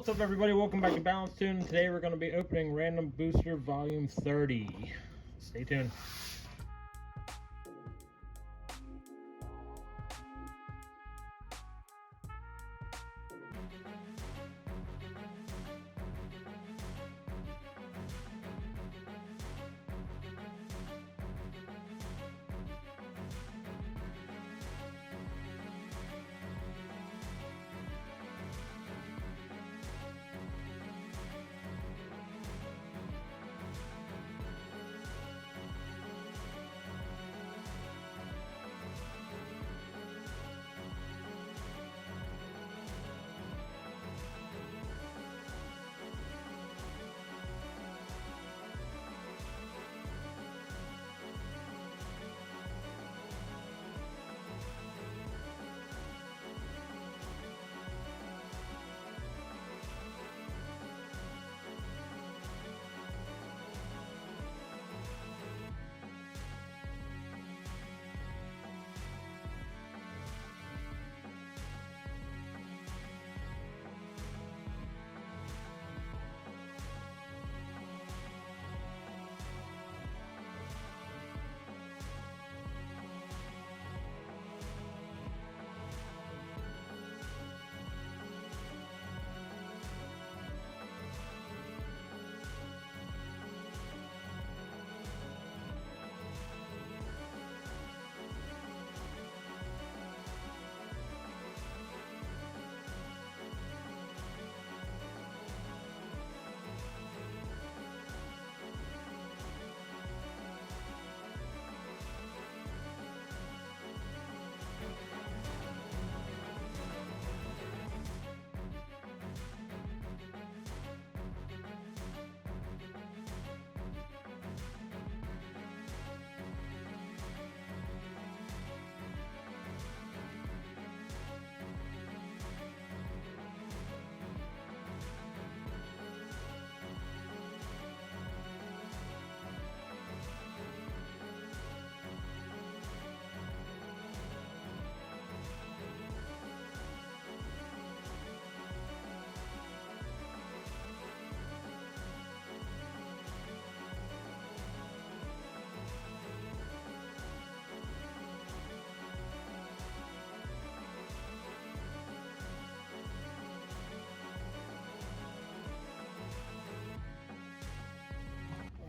What's up, everybody? Welcome back to Balance Tune. Today we're going to be opening Random Booster Volume 30. Stay tuned.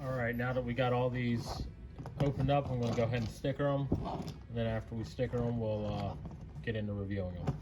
Alright, now that we got all these opened up, I'm going to go ahead and sticker them. And then after we sticker them, we'll get into reviewing them.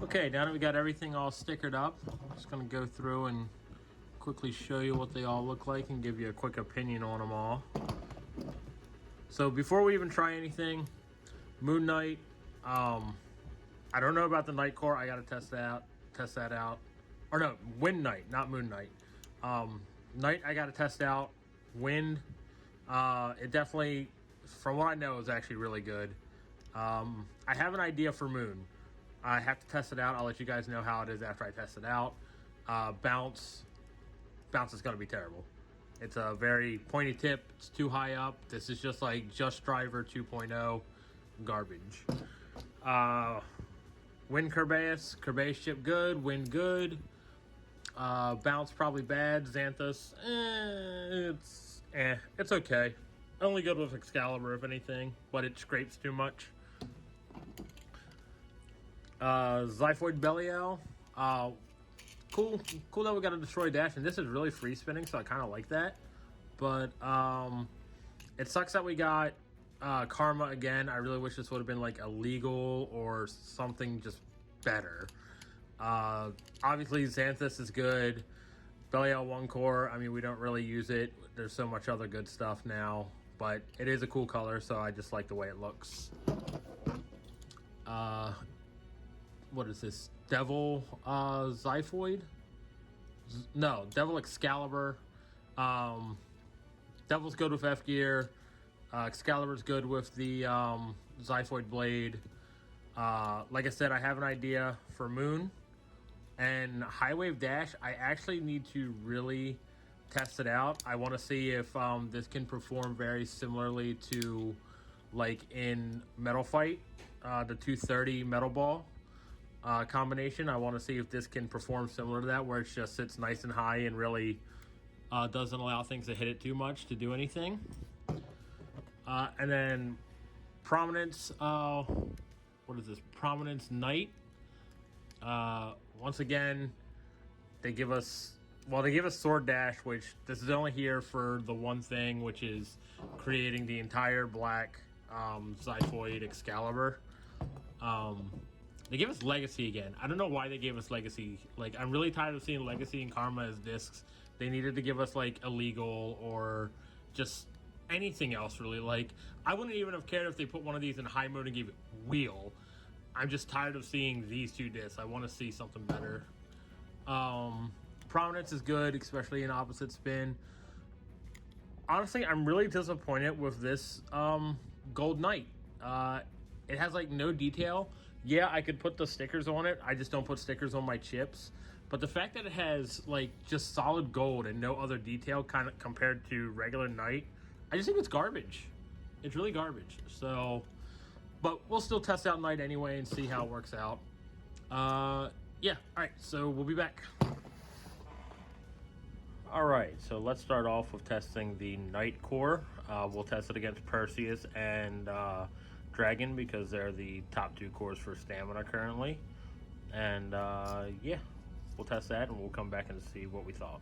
Okay, now that we got everything all stickered up, I'm just going to go through and quickly show you what they all look like and give you a quick opinion on them all. So before we even try anything, Moon Knight, I don't know about the Night Core. I got to test that out. Or no, Wind Knight, not Moon Knight. Night, I got to test out. Wind, it definitely, from what I know, is actually really good. I have an idea for Moon. I have to test it out. I'll let you guys know how it is after I test it out. Bounce is going to be terrible. It's a very pointy tip. It's too high up. This is just like Just Driver 2.0 garbage. Wind Kerbeus. Kerbeus chip good. Wind good. Bounce probably bad. Xanthus, it's okay. Only good with Excalibur if anything, but it scrapes too much. Zyphoid Belial, cool that we got a Destroy Dash, and this is really free spinning, so I kind of like that. But it sucks that we got Karma again. I really wish this would have been like illegal or something just better. Obviously Xanthus is good. Belial 1 core, I mean, we don't really use it. There's so much other good stuff now, but it is a cool color, so I just like the way it looks. What is this? Devil Zyphoid? No, Devil Excalibur. Devil's good with F-Gear. Excalibur's good with the Zyphoid Blade. Like I said, I have an idea for Moon. And High Wave Dash, I actually need to really test it out. I want to see if this can perform very similarly to, like, in Metal Fight, the 230 Metal Ball combination. I want to see if this can perform similar to that, where it just sits nice and high and really doesn't allow things to hit it too much to do anything. And then Prominence, what is this? Prominence Knight. Once again, they give us Sword Dash, which this is only here for the one thing, which is creating the entire black Zyphoid Excalibur. They give us Legacy again. I don't know why they gave us Legacy. Like, I'm really tired of seeing Legacy and Karma as discs. They needed to give us, like, Illegal or just anything else, really. Like, I wouldn't even have cared if they put one of these in high mode and gave it Wheel. I'm just tired of seeing these two discs. I want to see something better. Prominence is good, especially in opposite spin. Honestly, I'm really disappointed with this Gold Knight. It has, like, no detail. Yeah, I could put the stickers on it. I just don't put stickers on my chips. But the fact that it has, like, just solid gold and no other detail kind of compared to regular Knight, I just think it's garbage. It's really garbage. So, but we'll still test out Knight anyway and see how it works out. Yeah, all right, so we'll be back. All right, so let's start off with testing the Knight core. We'll test it against Perseus and Dragon because they're the top 2 cores for stamina currently. And yeah, we'll test that and we'll come back and see what we thought.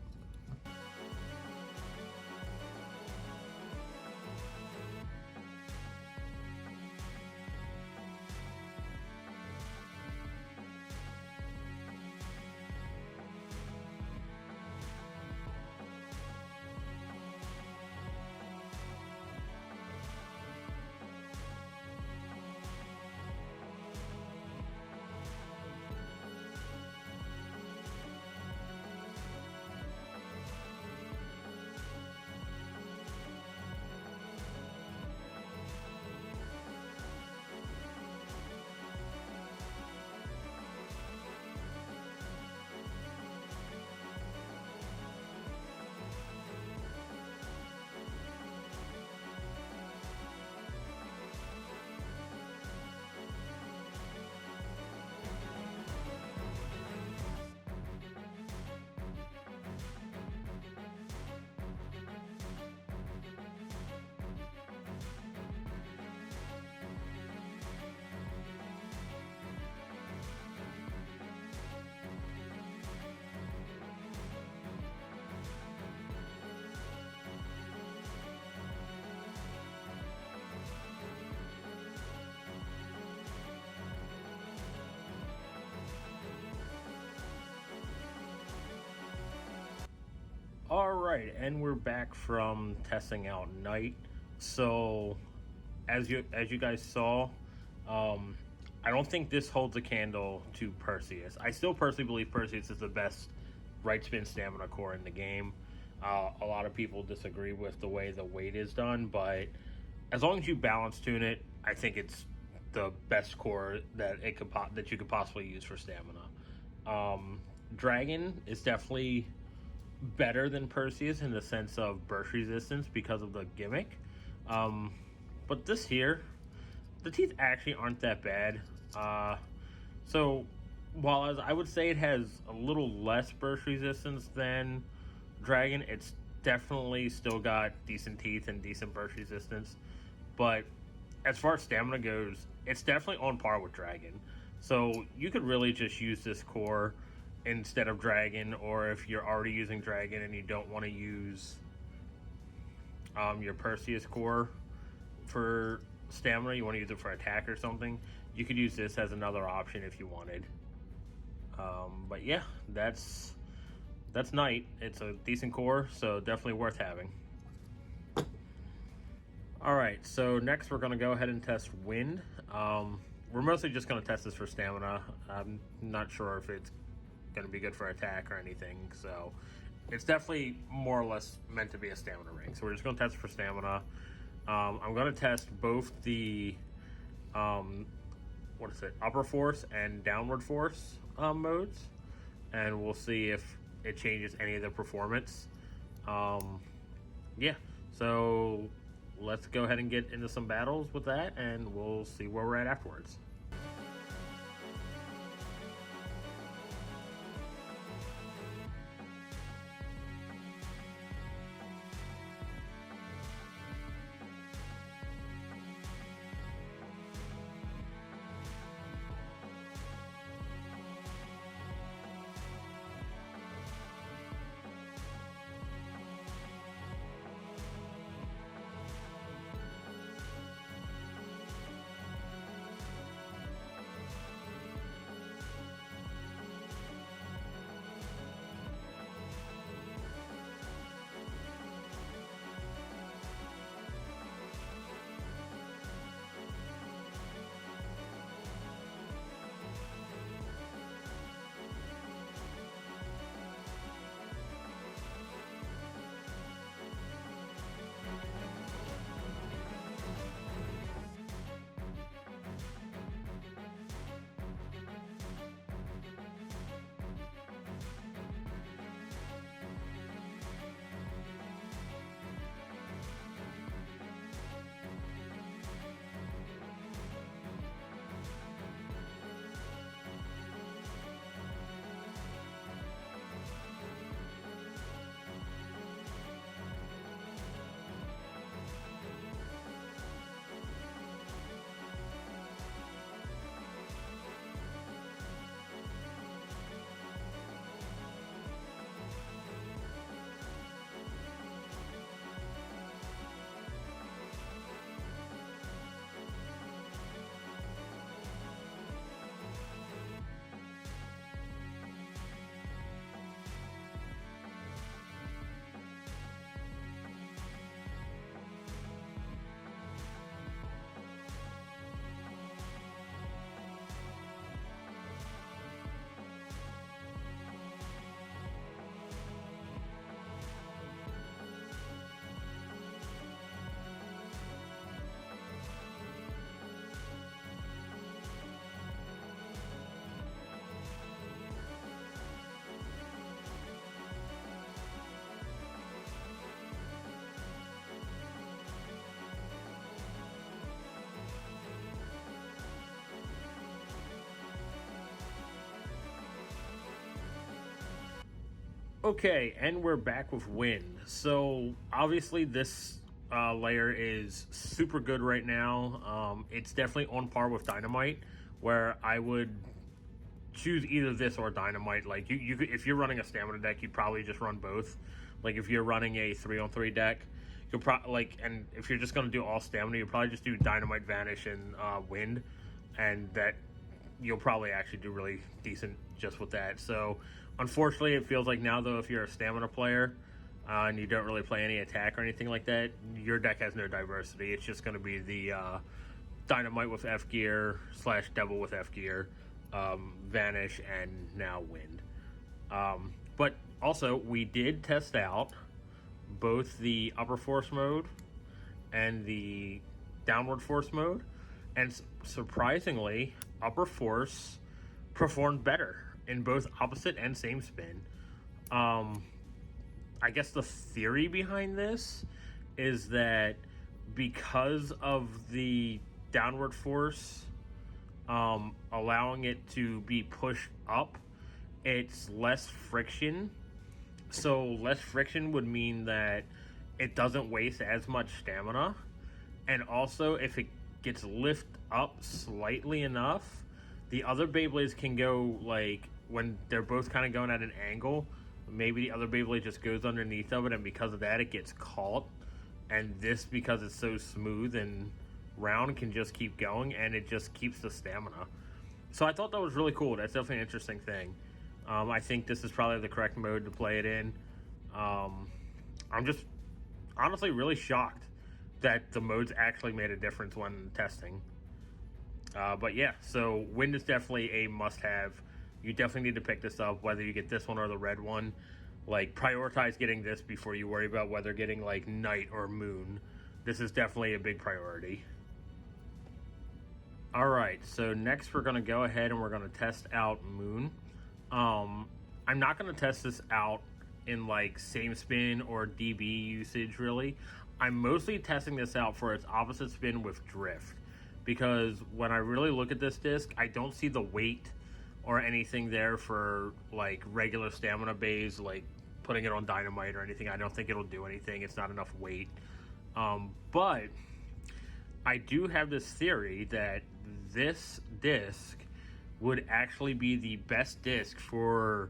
All right, and we're back from testing out Knight. So, as you guys saw, I don't think this holds a candle to Perseus. I still personally believe Perseus is the best right spin stamina core in the game. A lot of people disagree with the way the weight is done, but as long as you balance tune it, I think it's the best core that you could possibly use for stamina. Dragon is definitely better than Perseus in the sense of burst resistance because of the gimmick. But this here, the teeth actually aren't that bad. So while I would say it has a little less burst resistance than Dragon, it's definitely still got decent teeth and decent burst resistance. But as far as stamina goes, it's definitely on par with Dragon. So you could really just use this core instead of Dragon, or if you're already using Dragon and you don't want to use your Perseus core for stamina, you want to use it for attack or something, you could use this as another option if you wanted. But yeah, that's Knight. It's a decent core, so definitely worth having. Alright, so next we're going to go ahead and test Wind. We're mostly just going to test this for stamina. I'm not sure if it's going to be good for attack or anything, so it's definitely more or less meant to be a stamina ring. So we're just going to test for stamina. I'm going to test both the upper force and downward force modes, and we'll see if it changes any of the performance. Yeah, so let's go ahead and get into some battles with that, and we'll see where we're at afterwards. Okay, and we're back with Wind. So obviously this layer is super good right now. It's definitely on par with Dynamite, where I would choose either this or Dynamite. Like you could, if you're running a stamina deck, you'd probably just run both. Like if you're running a 3-on-3 deck, you'll probably and if you're just gonna do all stamina, you'll probably just do Dynamite, Vanish, and Wind, and that you'll probably actually do really decent just with that. So unfortunately, it feels like now though, if you're a stamina player and you don't really play any attack or anything like that, your deck has no diversity. It's just going to be the Dynamite with F gear / Devil with F gear, Vanish, and now Wind. But also, we did test out both the upper force mode and the downward force mode, and surprisingly, upper force performed better in both opposite and same spin. I guess the theory behind this is that because of the downward force allowing it to be pushed up, it's less friction. So less friction would mean that it doesn't waste as much stamina. And also, if it gets lifted up slightly enough, the other Beyblades can go, like, when they're both kind of going at an angle, maybe the other Beyblade just goes underneath of it, and because of that, it gets caught. And this, because it's so smooth and round, can just keep going, and it just keeps the stamina. So I thought that was really cool. That's definitely an interesting thing. I think this is probably the correct mode to play it in. I'm just honestly really shocked that the modes actually made a difference when testing. But yeah, so wind is definitely a must-have. You definitely need to pick this up, whether you get this one or the red one. Like, prioritize getting this before you worry about whether getting, like, night or moon. This is definitely a big priority. Alright, so next we're going to go ahead and we're going to test out moon. I'm not going to test this out in, like, same spin or DB usage, really. I'm mostly testing this out for its opposite spin with drift. Because when I really look at this disc, I don't see the weight or anything there for, like, regular stamina bays, like putting it on dynamite or anything. I don't think it'll do anything. It's not enough weight. But I do have this theory that this disc would actually be the best disc for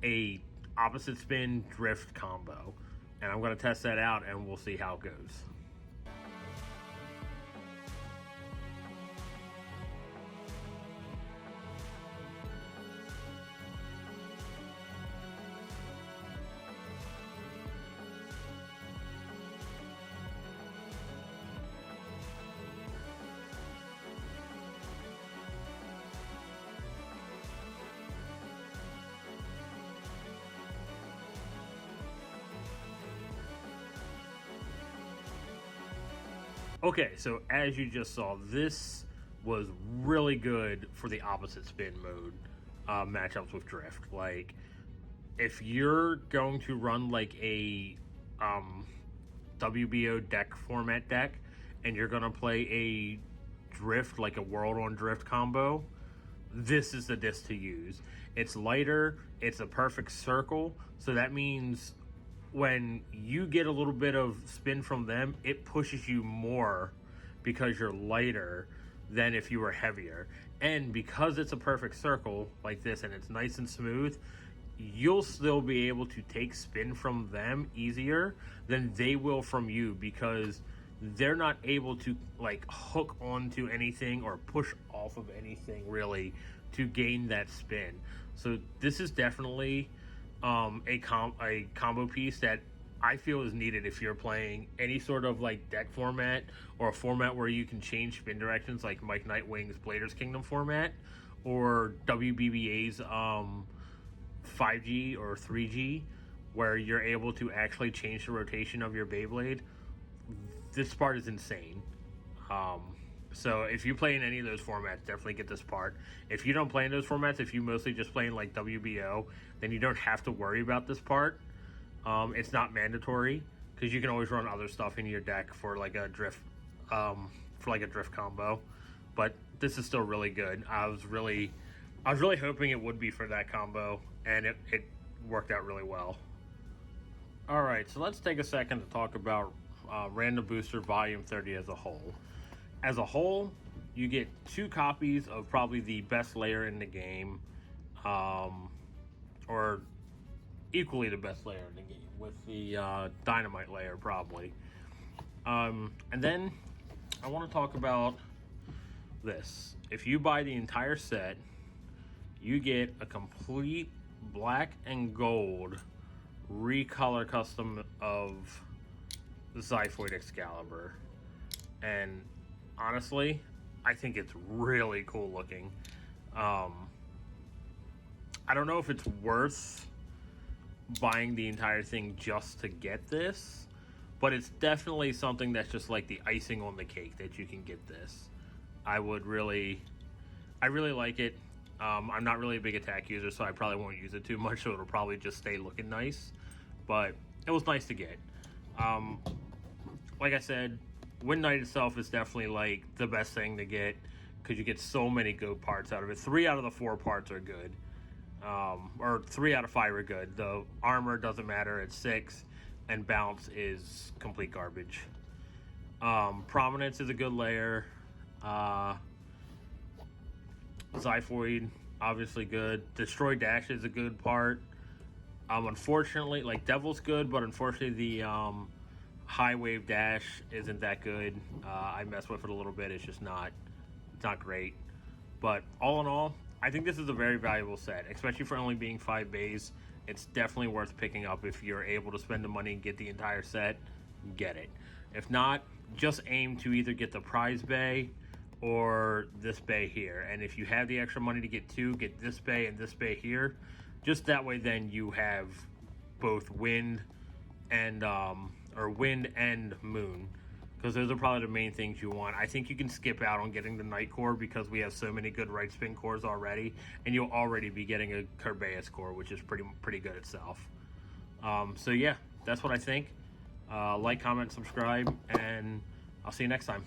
a opposite spin drift combo. And I'm going to test that out and we'll see how it goes. Okay, so as you just saw, this was really good for the opposite spin mode matchups with drift. Like, if you're going to run like a WBO deck format deck and you're going to play a drift, like a world on drift combo, this is the disc to use. It's lighter, it's a perfect circle, so that means when you get a little bit of spin from them, it pushes you more because you're lighter than if you were heavier. And because it's a perfect circle like this and it's nice and smooth, you'll still be able to take spin from them easier than they will from you, because they're not able to, like, hook onto anything or push off of anything really to gain that spin. So this is definitely a combo piece that I feel is needed if you're playing any sort of, like, deck format or a format where you can change spin directions, like Mike Nightwing's Blader's Kingdom format or WBBA's 5G or 3G, where you're able to actually change the rotation of your Beyblade. This part is insane. So if you play in any of those formats, definitely get this part. If you don't play in those formats, if you mostly just play in, like, WBO, then you don't have to worry about this part. It's not mandatory, because you can always run other stuff in your deck for, like, a drift combo. But this is still really good. I was really hoping it would be for that combo, and it worked out really well. All right, so let's take a second to talk about Random Booster Volume 30 as a whole. As a whole, you get 2 copies of probably the best layer in the game, or equally the best layer in the game, with the Dynamite layer probably. And then I want to talk about this. If you buy the entire set, you get a complete black and gold recolor custom of the Xiphoid Excalibur. And honestly, I think it's really cool looking. I don't know if it's worth buying the entire thing just to get this, but it's definitely something that's just like the icing on the cake that you can get this. I really like it. I'm not really a big attack user, so I probably won't use it too much, so it'll probably just stay looking nice. But it was nice to get. Like I said, Wind Knight itself is definitely, like, the best thing to get, because you get so many good parts out of it. 3 out of the 4 parts are good, or 3 out of 5 are good. The armor doesn't matter, it's 6, and bounce is complete garbage. Prominence is a good layer. Xiphoid, obviously good. Destroy Dash is a good part. Unfortunately, like Devil's good, but unfortunately the High Wave Dash isn't that good. I messed with it a little bit. It's not great. But all in all, I think this is a very valuable set, especially for only being 5 bays. It's definitely worth picking up if you're able to spend the money and get the entire set. Get it. If not, just aim to either get the prize bay or this bay here. And if you have the extra money to get 2, get this bay and this bay here. Just that way, then you have both wind and wind and moon, because those are probably the main things you want. I think you can skip out on getting the night core because we have so many good right spin cores already, and you'll already be getting a Kerbeus core, which is pretty good itself. So yeah, that's what I think. Like, comment, subscribe, and I'll see you next time.